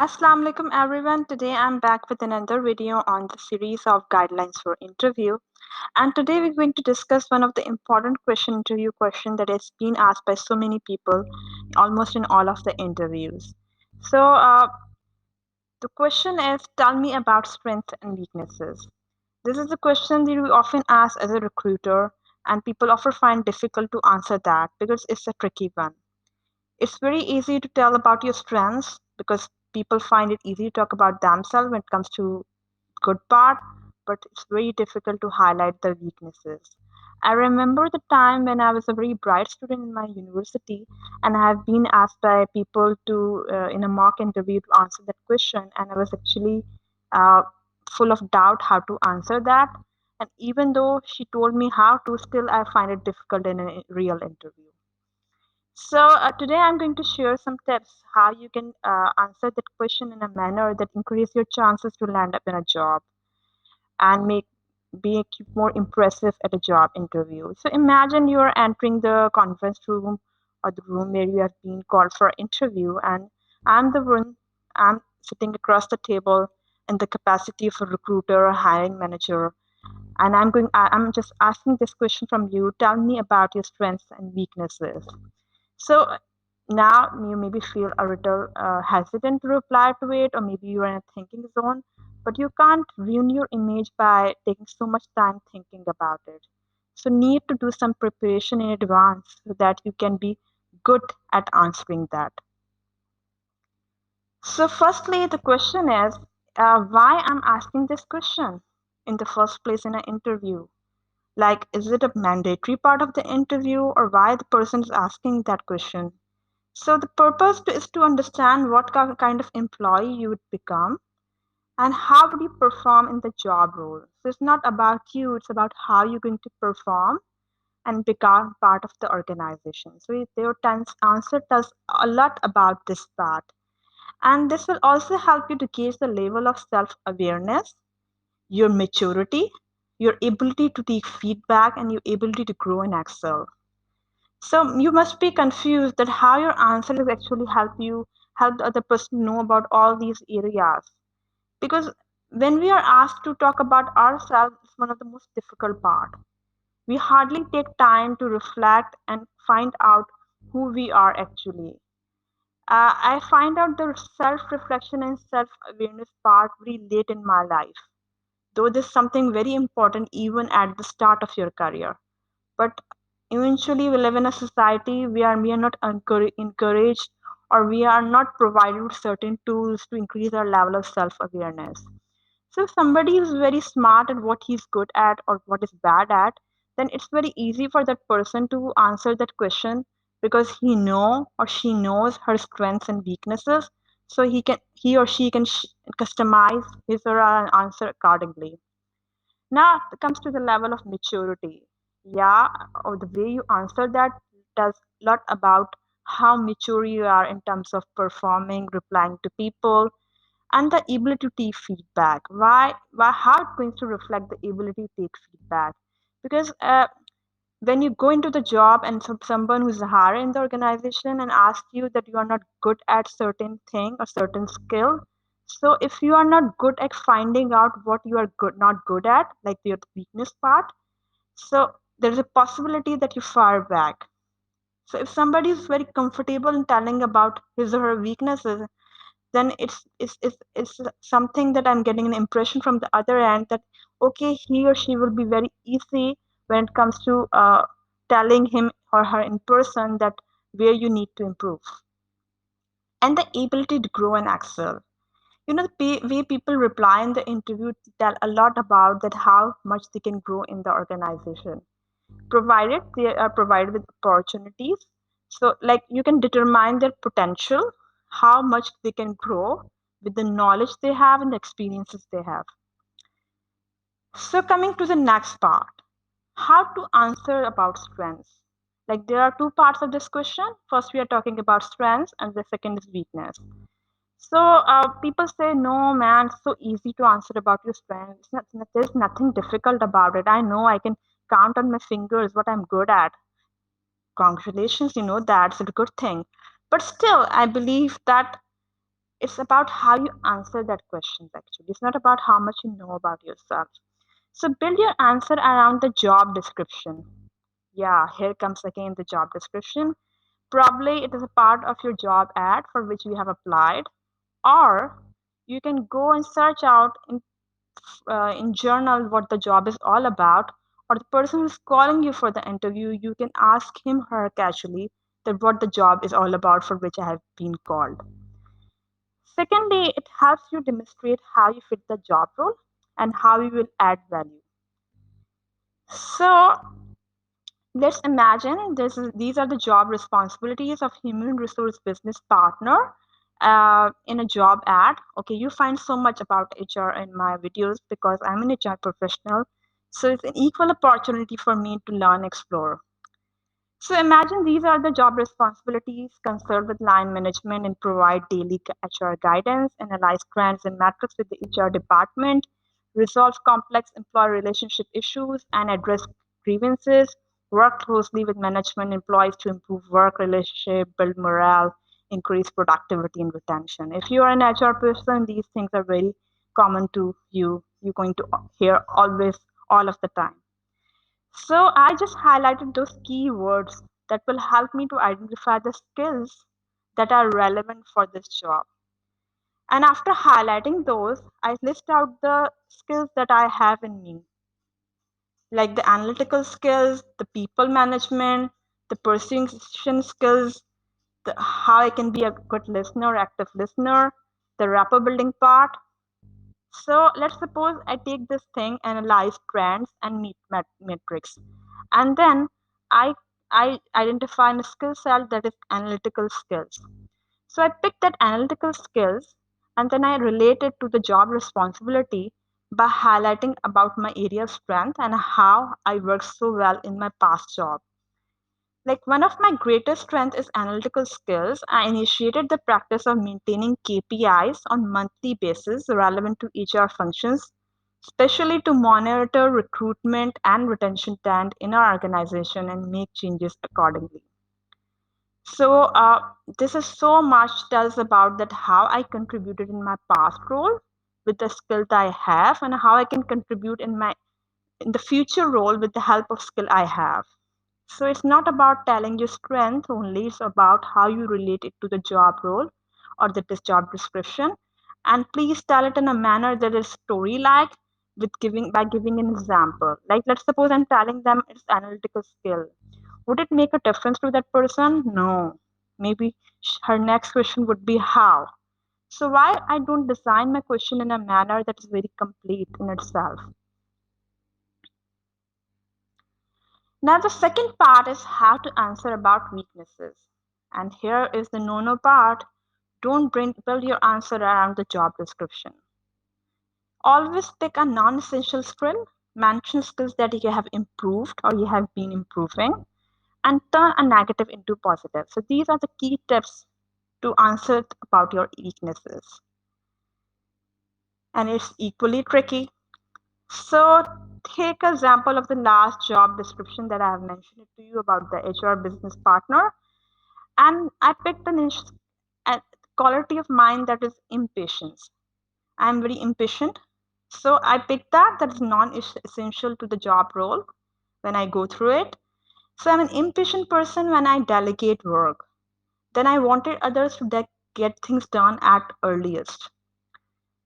Assalamu alaikum everyone. Today I'm back with another video on the series of guidelines for interview. And today we're going to discuss one of the important interview question that has been asked by so many people almost in all of the interviews. So the question is, tell me about strengths and weaknesses. This is a question that we often ask as a recruiter, and people often find difficult to answer that because it's a tricky one. It's very easy to tell about your strengths because people find it easy to talk about themselves when it comes to good part, but it's very difficult to highlight the weaknesses. I remember the time when I was a very bright student in my university, and I have been asked by people to in a mock interview to answer that question, and I was actually uh, full of doubt how to answer that. And even though she told me how to, still I find it difficult in a real interview. So today I'm going to share some tips how you can answer that question in a manner that increase your chances to land up in a job and make you more impressive at a job interview. So imagine you are entering the conference room or the room where you have been called for an interview, and I'm the one. I'm sitting across the table in the capacity of a recruiter or hiring manager, and I'm just asking this question from you. Tell me about your strengths and weaknesses. So now you maybe feel a little hesitant to reply to it, or maybe you are in a thinking zone, but you can't ruin your image by taking so much time thinking about it. So need to do some preparation in advance so that you can be good at answering that. So firstly, the question is why I'm asking this question in the first place in an interview. Like, is it a mandatory part of the interview, or why the person is asking that question? So the purpose is to understand what kind of employee you would become and how would you perform in the job role. So it's not about you, it's about how you're going to perform and become part of the organization. So your answer tells a lot about this part. And this will also help you to gauge the level of self-awareness, your maturity, your ability to take feedback, and your ability to grow and excel. So you must be confused that how your answer is actually help the other person know about all these areas. Because when we are asked to talk about ourselves, it's one of the most difficult part. We hardly take time to reflect and find out who we are actually. I find out the self-reflection and self-awareness part very late in my life, though this is something very important even at the start of your career. But eventually we live in a society where we are not encouraged, or we are not provided with certain tools to increase our level of self-awareness. So if somebody is very smart at what he's good at or what is bad at, then it's very easy for that person to answer that question because he know or she knows her strengths and weaknesses, so he or she can customize his or her answer accordingly. Now it comes to the level of maturity. Yeah, or the way you answer that does a lot about how mature you are in terms of performing, replying to people, and the ability to take feedback. Why, how it's going to reflect the ability to take feedback? Because when you go into the job and someone who's higher in the organization and asks you that you are not good at certain thing or certain skill, so if you are not good at finding out what you are not good at, like your weakness part, so there's a possibility that you fire back. So if somebody is very comfortable in telling about his or her weaknesses, then it's something that I'm getting an impression from the other end that okay, he or she will be very easy when it comes to telling him or her in person that where you need to improve. And the ability to grow and excel. You know, the way people reply in the interview tell a lot about that how much they can grow in the organization, provided they are provided with opportunities. So like you can determine their potential, how much they can grow with the knowledge they have and the experiences they have. So coming to the next part, how to answer about strengths. Like there are two parts of this question. First we are talking about strengths and the second is weakness. So people say, no, man, it's so easy to answer about your strengths. There's nothing difficult about it. I know I can count on my fingers what I'm good at. Congratulations, that's a good thing. But still, I believe that It's about how you answer that question, actually. It's not about how much you know about yourself. So build your answer around the job description. Yeah, here comes again the job description. Probably it is a part of your job ad for which you have applied, or you can go and search out in journal what the job is all about, or the person who's calling you for the interview, you can ask him or her casually that what the job is all about for which I have been called. Secondly, it helps you demonstrate how you fit the job role and how you will add value. So let's imagine these are the job responsibilities of human resource business partner in a job ad. Okay, you find so much about HR in my videos because I'm an HR professional. So it's an equal opportunity for me to learn, explore. So imagine these are the job responsibilities: consult with line management and provide daily HR guidance, analyze trends and metrics with the HR department, resolve complex employee relationship issues and address grievances, work closely with management employees to improve work relationship, build morale, increase productivity and retention. If you are an HR person, these things are very common to you. You're going to hear always all of the time. So I just highlighted those keywords that will help me to identify the skills that are relevant for this job. And after highlighting those, I list out the skills that I have in me, like the analytical skills, the people management, the persuasion skills, how I can be a good listener, active listener, the rapport building part. So let's suppose I take this thing, analyze trends and meet metrics, and then I I identify a skill set that is analytical skills. So I pick that analytical skills and then I relate it to the job responsibility by highlighting about my area of strength and how I worked so well in my past job. Like one of my greatest strengths is analytical skills. I initiated the practice of maintaining KPIs on monthly basis relevant to HR functions, especially to monitor recruitment and retention trend in our organization and make changes accordingly. So this is so much tells about that how I contributed in my past role with the skill that I have and how I can contribute in the future role with the help of skill I have. So it's not about telling your strength only, it's about how you relate it to the job role or the job description. And please tell it in a manner that is story like with giving by giving an example. Like let's suppose I'm telling them it's analytical skill. Would it make a difference to that person? No. Maybe her next question would be how. So why I don't design my question in a manner that is very complete in itself. Now, the second part is how to answer about weaknesses. And here is the no part. Don't build your answer around the job description. Always pick a non essential skill, mention skills that you have improved or you have been improving, and turn a negative into positive. So, these are the key tips to answer about your weaknesses. And it's equally tricky. So, take an example of the last job description that I have mentioned to you about the HR business partner. And I picked a quality of mine that is impatience. I'm very impatient. So I picked that is non-essential to the job role when I go through it. So I'm an impatient person when I delegate work. Then I wanted others to get things done at earliest.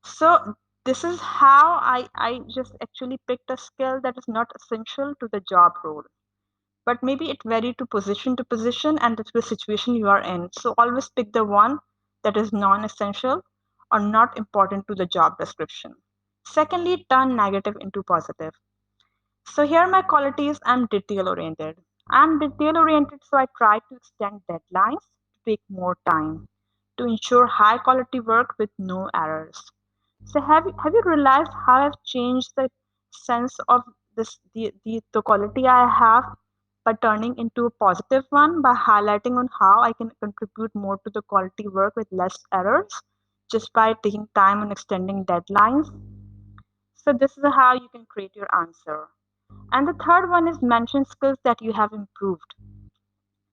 So this is how I just actually picked a skill that is not essential to the job role, but maybe it vary to position and to the situation you are in. So always pick the one that is non-essential or not important to the job description. Secondly, turn negative into positive. So here my qualities: I'm detail oriented. I'm detail oriented, so I try to extend deadlines to take more time to ensure high quality work with no errors. So have you realized how I've changed the sense of the quality I have by turning into a positive one by highlighting on how I can contribute more to the quality work with less errors just by taking time and extending deadlines. So this is how you can create your answer. And the third one is mention skills that you have improved.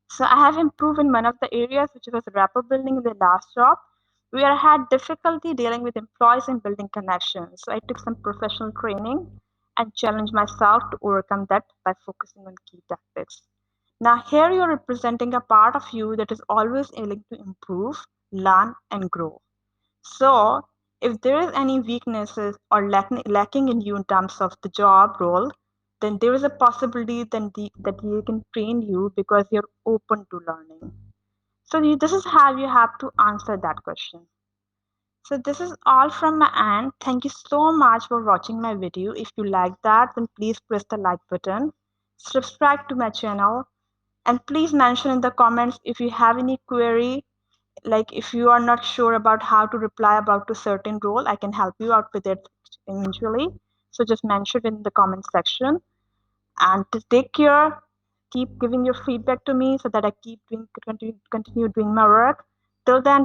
So I have improved in one of the areas which was rapport building in the last job. where I had difficulty dealing with employees and building connections. So I took some professional training and challenged myself to overcome that by focusing on key tactics. Now, here you're representing a part of you that is always aiming to improve, learn, and grow. So, if there is any weaknesses or lacking in you in terms of the job role, then there is a possibility that you can train you because you're open to learning. So, this is how you have to answer that question. So, this is all from my end. Thank you so much for watching my video. If you like that, then please press the like button, subscribe to my channel, and please mention in the comments if you have any query, like if you are not sure about how to reply about to certain role, I can help you out with it eventually. So just mention it in the comment section, and to take care, keep giving your feedback to me so that I keep continue doing my work. Till then,